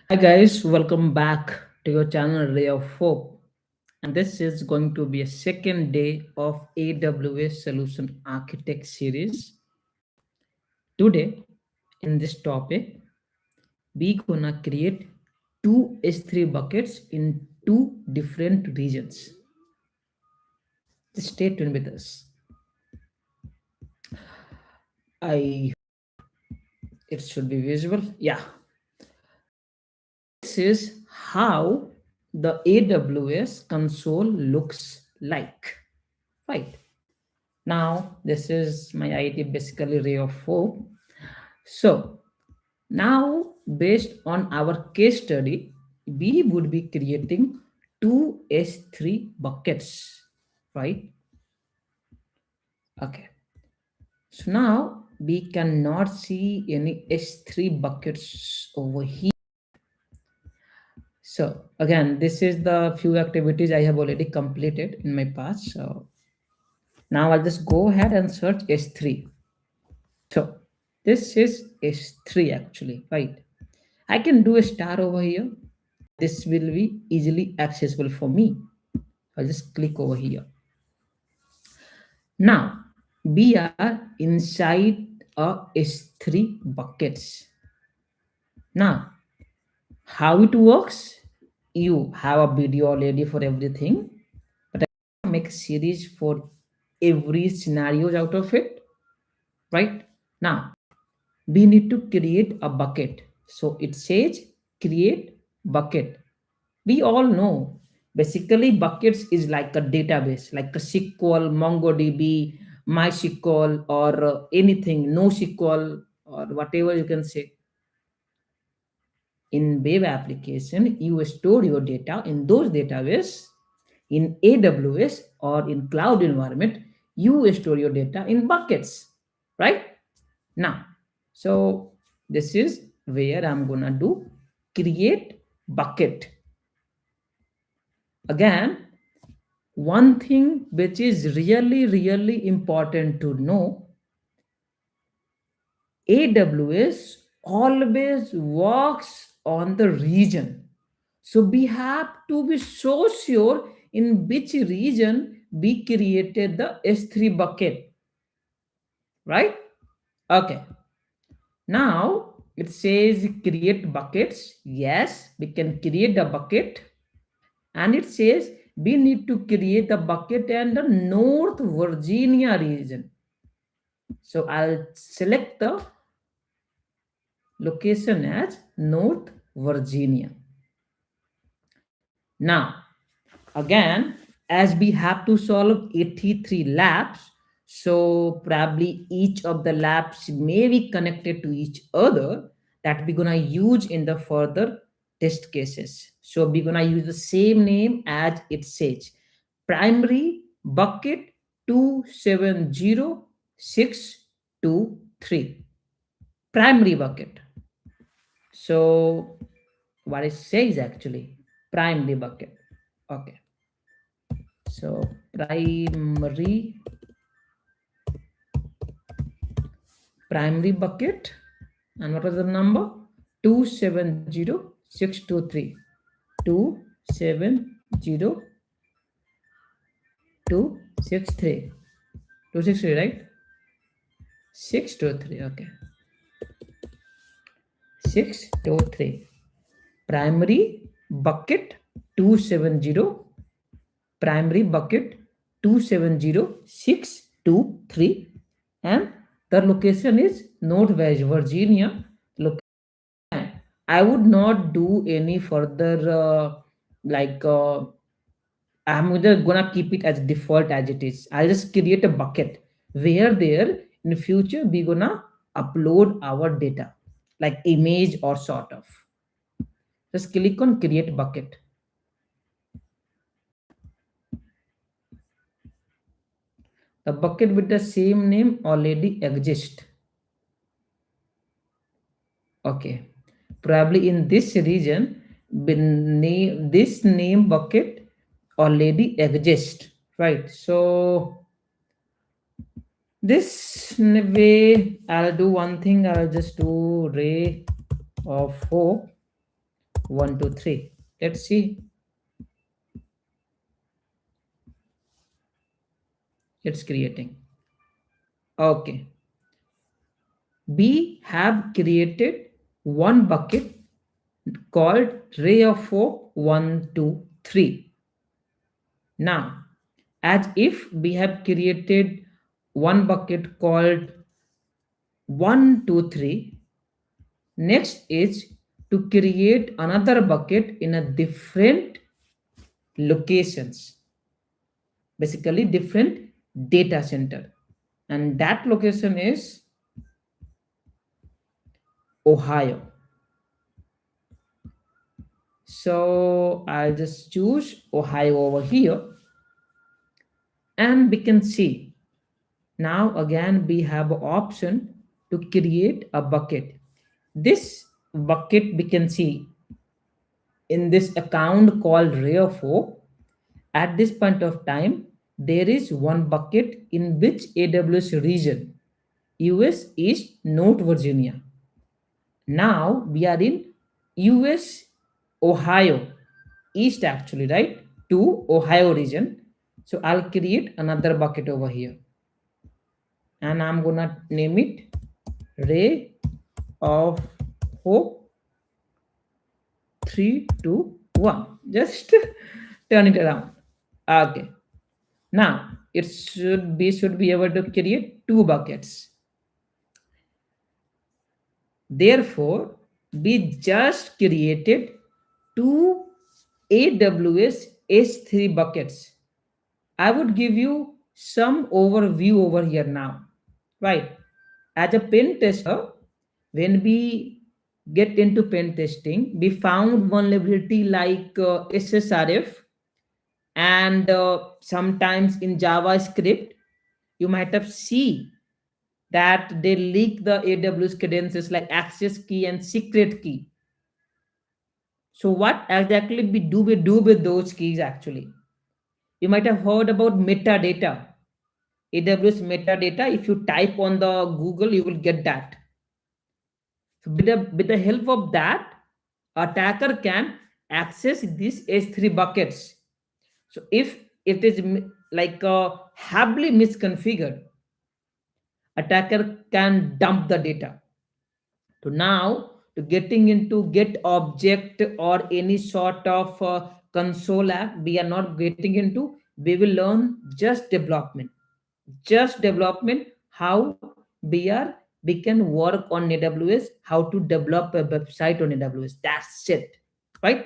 Hi guys, welcome back to your channel Ray of Hope. And this is going to be a second day of AWS Solution Architect series. Today, in this topic, we're gonna create two S3 buckets in two different regions. Just stay tuned with us. I it should be visible. Yeah. This is how the AWS console looks like. Right. Now, this is my ID basically ray of hope. So, now based on our case study, we would be creating two S3 buckets, right? Okay. So now we cannot see any S3 buckets over here. So again, this is the few activities I have already completed in my past. So now I'll just go ahead and search S3. So this is S3 actually, right? I can do a star over here. This will be easily accessible for me. I'll just click over here. Now we are inside a S3 buckets. Now, how it works? You have a video already for everything, but I make a series for every scenarios out of it, right? Now we need to create a bucket. So it says create bucket. We all know basically buckets is like a database, like a SQL, MongoDB, MySQL, or anything, NoSQL, or whatever you can say. In web application, you store your data in those database. In AWS or in cloud environment, you store your data in buckets, right? Now, so this is where I'm gonna do create bucket. Again, one thing which is really important to know, AWS always works on the region. So we have to be so sure in which region we created the S3 bucket, right? Okay. Now it says create buckets. Yes, we can create a bucket. And it says we need to create a bucket in the North Virginia region. So I'll select the location as North Virginia. Now, again, as we have to solve 83 labs, so probably each of the labs may be connected to each other that we're gonna use in the further test cases. So we're gonna use the same name as it says. Primary bucket 270623. Primary bucket. So what it says actually, primary bucket. Okay. So primary bucket, and what was the number? 270623. 270263. 263, right? 623. Okay. 623. Primary bucket 270. Primary bucket 270623, and the location is North Virginia. I would not do any further like I'm just gonna keep it as default as it is. I'll just create a bucket where there in the future we gonna upload our data like image or sort of. Just click on create bucket. The bucket with the same name already exists. Okay, probably in this region, this name bucket already exists, right? So this way, I'll do one thing. I'll just do ray of hope 1, 2, 3. Let's see. It's creating. Okay. We have created one bucket called RayofHope 1, 2, 3. Now, as if we have created one bucket called 1, 2, 3, next is to create another bucket in a different locations, basically different data center. And that location is Ohio. So I'll just choose Ohio over here, and we can see now again we have an option to create a bucket. This bucket we can see in this account called RayofHope. At this point of time, there is one bucket in which AWS region, US East North Virginia. Now we are in US Ohio East actually, right? To Ohio region. So I'll create another bucket over here, and I'm gonna name it Ray of Hope 3, 2, 1. Just turn it around. Okay. Now it should be able to create two buckets. Therefore, we just created two AWS S3 buckets. I would give you some overview over here now. Right. As a pen tester, when we get into pen testing, we found vulnerability like SSRF, and sometimes in JavaScript, you might have seen that they leak the AWS credentials like access key and secret key. So what exactly we do with those keys actually? You might have heard about metadata. AWS metadata. If you type on the Google, you will get that. So with the help of that, attacker can access these S3 buckets. So if it is like heavily misconfigured, attacker can dump the data. So now to getting into get object or any sort of console app, we are not getting into. We will learn just development, how we can work on AWS, how to develop a website on AWS. That's it, right?